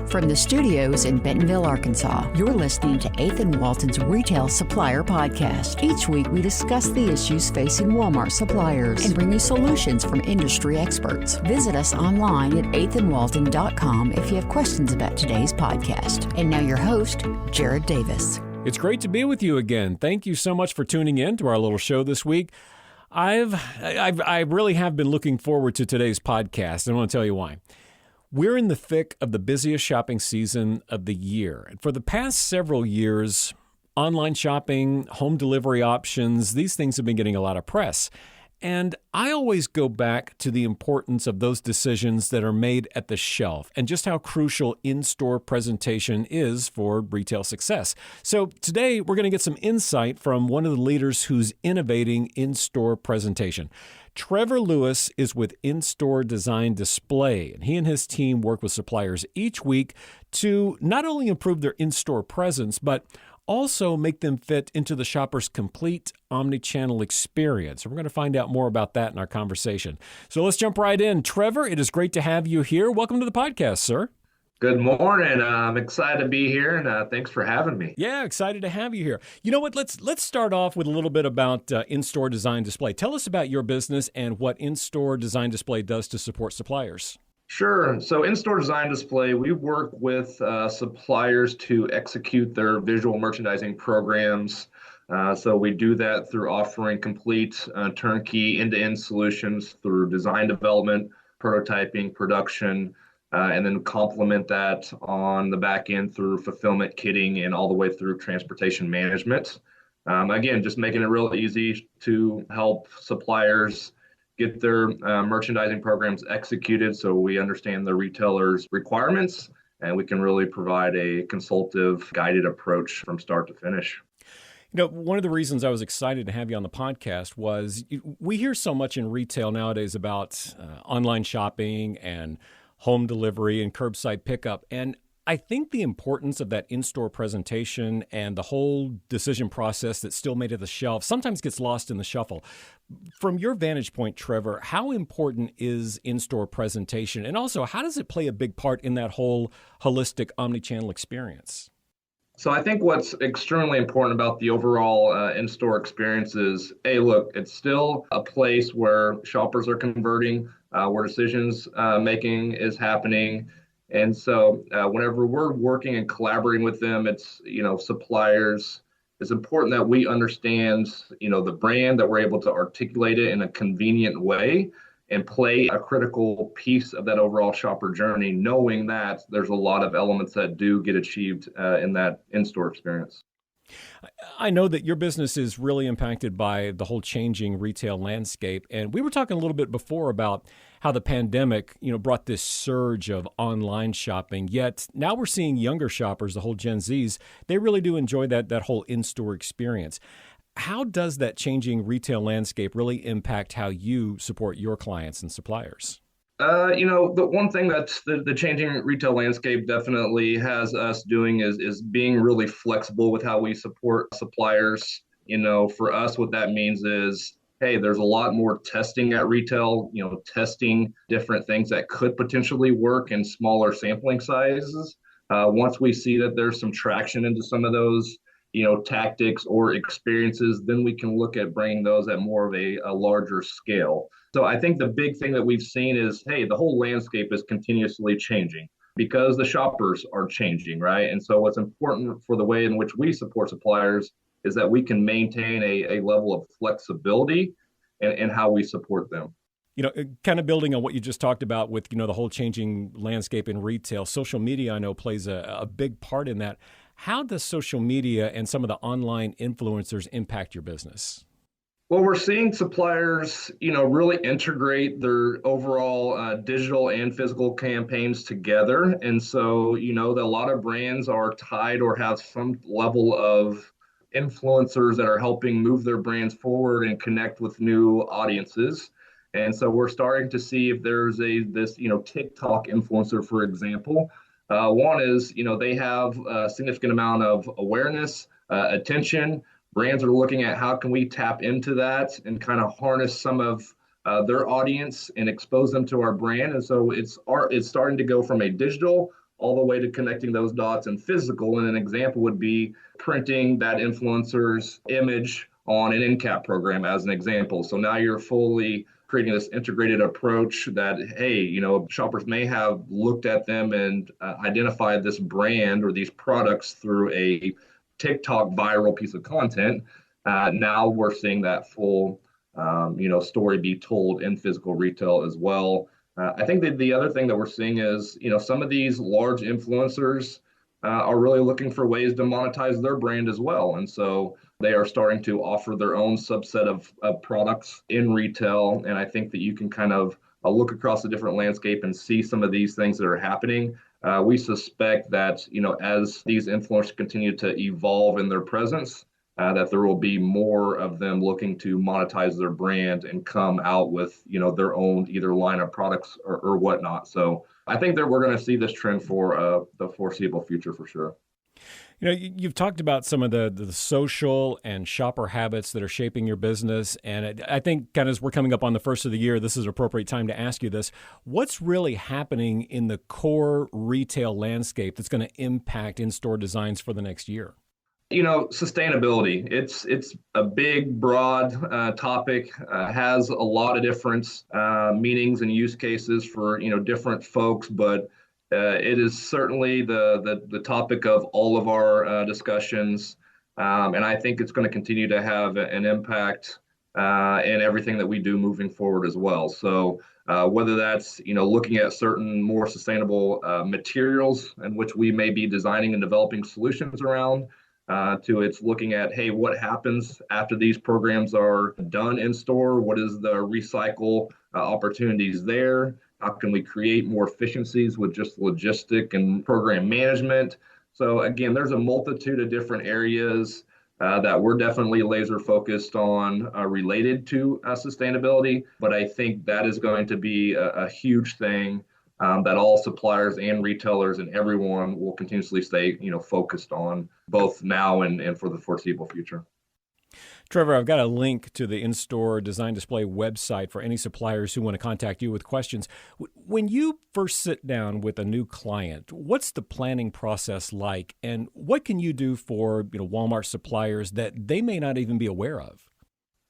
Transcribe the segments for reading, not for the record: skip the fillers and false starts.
From the studios in Bentonville, Arkansas, you're listening to 8th and Walton's Retail Supplier Podcast. Each week, we discuss the issues facing Walmart suppliers and bring you solutions from industry experts. Visit us online at 8thandwalton.com if you have questions about today's podcast. And now your host, Jared Davis. It's great to be with you again. Thank you so much for tuning in to our little show this week. I really have been looking forward to today's podcast, and I want to tell you why. We're in the thick of the busiest shopping season of the year. And for the past several years, online shopping, home delivery options, these things have been getting a lot of press. And I always go back to the importance of those decisions that are made at the shelf and just how crucial in-store presentation is for retail success. So today we're going to get some insight from one of the leaders who's innovating in-store presentation. Trevor Lewis is with InStore Design Display, and he and his team work with suppliers each week to not only improve their in-store presence, but also make them fit into the shopper's complete omnichannel experience. And we're going to find out more about that in our conversation. So let's jump right in. Trevor, it is great to have you here. Welcome to the podcast, sir. Good morning. I'm excited to be here, and thanks for having me. Yeah, excited to have you here. You know what? Let's start off with a little bit about InStore Design Display. Tell us about your business and what InStore Design Display does to support suppliers. Sure. So InStore Design Display, we work with suppliers to execute their visual merchandising programs. So we do that through offering complete turnkey end-to-end solutions through design development, prototyping, production, and then complement that on the back end through fulfillment, kitting, and all the way through transportation management. Again, just making it real easy to help suppliers get their merchandising programs executed so we understand the retailer's requirements and we can really provide a consultative, guided approach from start to finish. You know, one of the reasons I was excited to have you on the podcast was we hear so much in retail nowadays about online shopping and home delivery and curbside pickup. And I think the importance of that in-store presentation and the whole decision process that's still made at the shelf sometimes gets lost in the shuffle. From your vantage point, Trevor, how important is in-store presentation? And also, how does it play a big part in that whole holistic omnichannel experience? So I think what's extremely important about the overall in-store experience is, hey, look, it's still a place where shoppers are converting, where decisions making is happening. And so whenever we're working and collaborating with them, it's, suppliers, it's important that we understand, the brand, that we're able to articulate it in a convenient way and play a critical piece of that overall shopper journey, knowing that there's a lot of elements that do get achieved in that in-store experience. I know that your business is really impacted by the whole changing retail landscape. And we were talking a little bit before about how the pandemic, brought this surge of online shopping. Yet now we're seeing younger shoppers, the whole Gen Zs, they really do enjoy that whole in-store experience. How does that changing retail landscape really impact how you support your clients and suppliers? The one thing that the changing retail landscape definitely has us doing is being really flexible with how we support suppliers. For us, what that means is, hey, there's a lot more testing at retail, testing different things that could potentially work in smaller sampling sizes. Once we see that there's some traction into some of those, tactics or experiences, then we can look at bringing those at more of a larger scale. So I think the big thing that we've seen is, hey, the whole landscape is continuously changing because the shoppers are changing, right? And so what's important for the way in which we support suppliers is that we can maintain a level of flexibility in how we support them. Kind of building on what you just talked about with, the whole changing landscape in retail, social media, I know, plays a big part in that. How does social media and some of the online influencers impact your business? Well, we're seeing suppliers, really integrate their overall digital and physical campaigns together. And so, a lot of brands are tied or have some level of influencers that are helping move their brands forward and connect with new audiences. And so we're starting to see if there's this TikTok influencer, for example. One is, they have a significant amount of awareness, attention. Brands are looking at how can we tap into that and kind of harness some of their audience and expose them to our brand. And so it's starting to go from a digital all the way to connecting those dots in physical. And an example would be printing that influencer's image on an end cap program as an example. So now you're fully creating this integrated approach that, hey, shoppers may have looked at them and identified this brand or these products through a TikTok viral piece of content. Now we're seeing that full, story be told in physical retail as well. I think that the other thing that we're seeing is, some of these large influencers are really looking for ways to monetize their brand as well. And so they are starting to offer their own subset of products in retail. And I think that you can kind of look across the different landscape and see some of these things that are happening. We suspect that, as these influencers continue to evolve in their presence, that there will be more of them looking to monetize their brand and come out with, their own either line of products or whatnot. So I think that we're going to see this trend for the foreseeable future for sure. You've talked about some of the social and shopper habits that are shaping your business. And I think kind of as we're coming up on the first of the year, this is an appropriate time to ask you this. What's really happening in the core retail landscape that's going to impact in-store designs for the next year? Sustainability, it's a big, broad topic, has a lot of different meanings and use cases for, different folks, but it is certainly the topic of all of our discussions. And I think it's going to continue to have an impact in everything that we do moving forward as well. So whether that's, looking at certain more sustainable materials in which we may be designing and developing solutions around, to it's looking at, hey, what happens after these programs are done in store? What is the recycle opportunities there? How can we create more efficiencies with just logistic and program management? So again, there's a multitude of different areas that we're definitely laser focused on related to sustainability. But I think that is going to be a huge thing that all suppliers and retailers and everyone will continuously stay, focused on both now and for the foreseeable future. Trevor, I've got a link to the InStore Design Display website for any suppliers who want to contact you with questions. When you first sit down with a new client, what's the planning process like, and what can you do for Walmart suppliers that they may not even be aware of?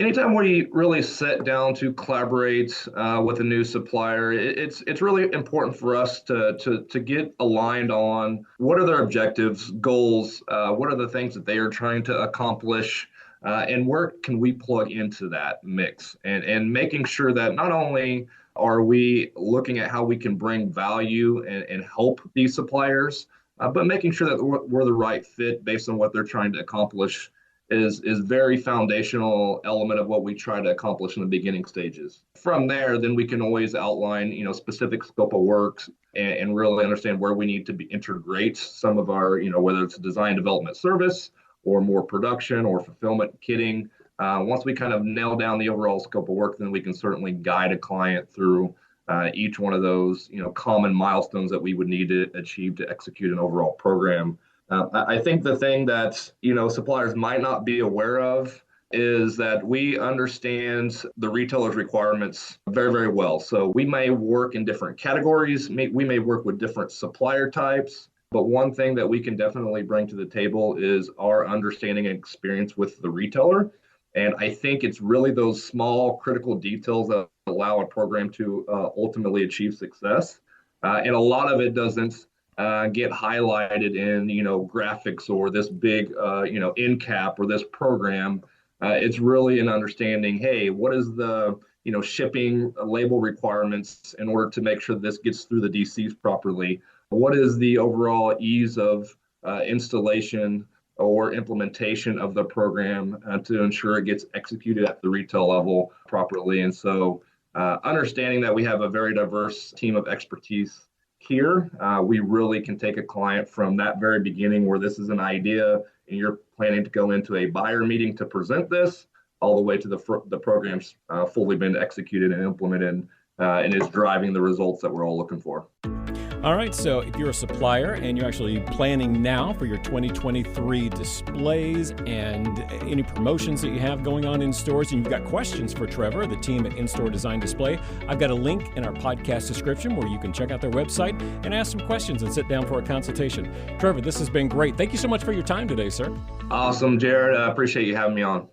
Anytime we really sit down to collaborate with a new supplier, it's really important for us to get aligned on what are their objectives, goals, what are the things that they are trying to accomplish, and where can we plug into that mix, and making sure that not only are we looking at how we can bring value and help these suppliers, but making sure that we're the right fit based on what they're trying to accomplish is very foundational element of what we try to accomplish in the beginning stages. From there, then we can always outline, specific scope of works and really understand where we need to integrate some of our, whether it's a design development service or more production or fulfillment kitting. Once we kind of nail down the overall scope of work, then we can certainly guide a client through each one of those, common milestones that we would need to achieve to execute an overall program. I think the thing that, suppliers might not be aware of is that we understand the retailer's requirements very, very well. So we may work in different categories. We may work with different supplier types. But one thing that we can definitely bring to the table is our understanding and experience with the retailer. And I think it's really those small critical details that allow a program to ultimately achieve success. And a lot of it doesn't get highlighted in, graphics or this big, end cap or this program. It's really an understanding, hey, what is the, shipping label requirements in order to make sure this gets through the DCs properly? What is the overall ease of installation or implementation of the program to ensure it gets executed at the retail level properly? And so understanding that we have a very diverse team of expertise here, we really can take a client from that very beginning where this is an idea and you're planning to go into a buyer meeting to present this, all the way to the program's fully been executed and implemented and is driving the results that we're all looking for. All right, so if you're a supplier and you're actually planning now for your 2023 displays and any promotions that you have going on in stores, and you've got questions for Trevor, the team at InStore Design Display, I've got a link in our podcast description where you can check out their website and ask some questions and sit down for a consultation. Trevor, this has been great. Thank you so much for your time today, sir. Awesome, Jared. I appreciate you having me on.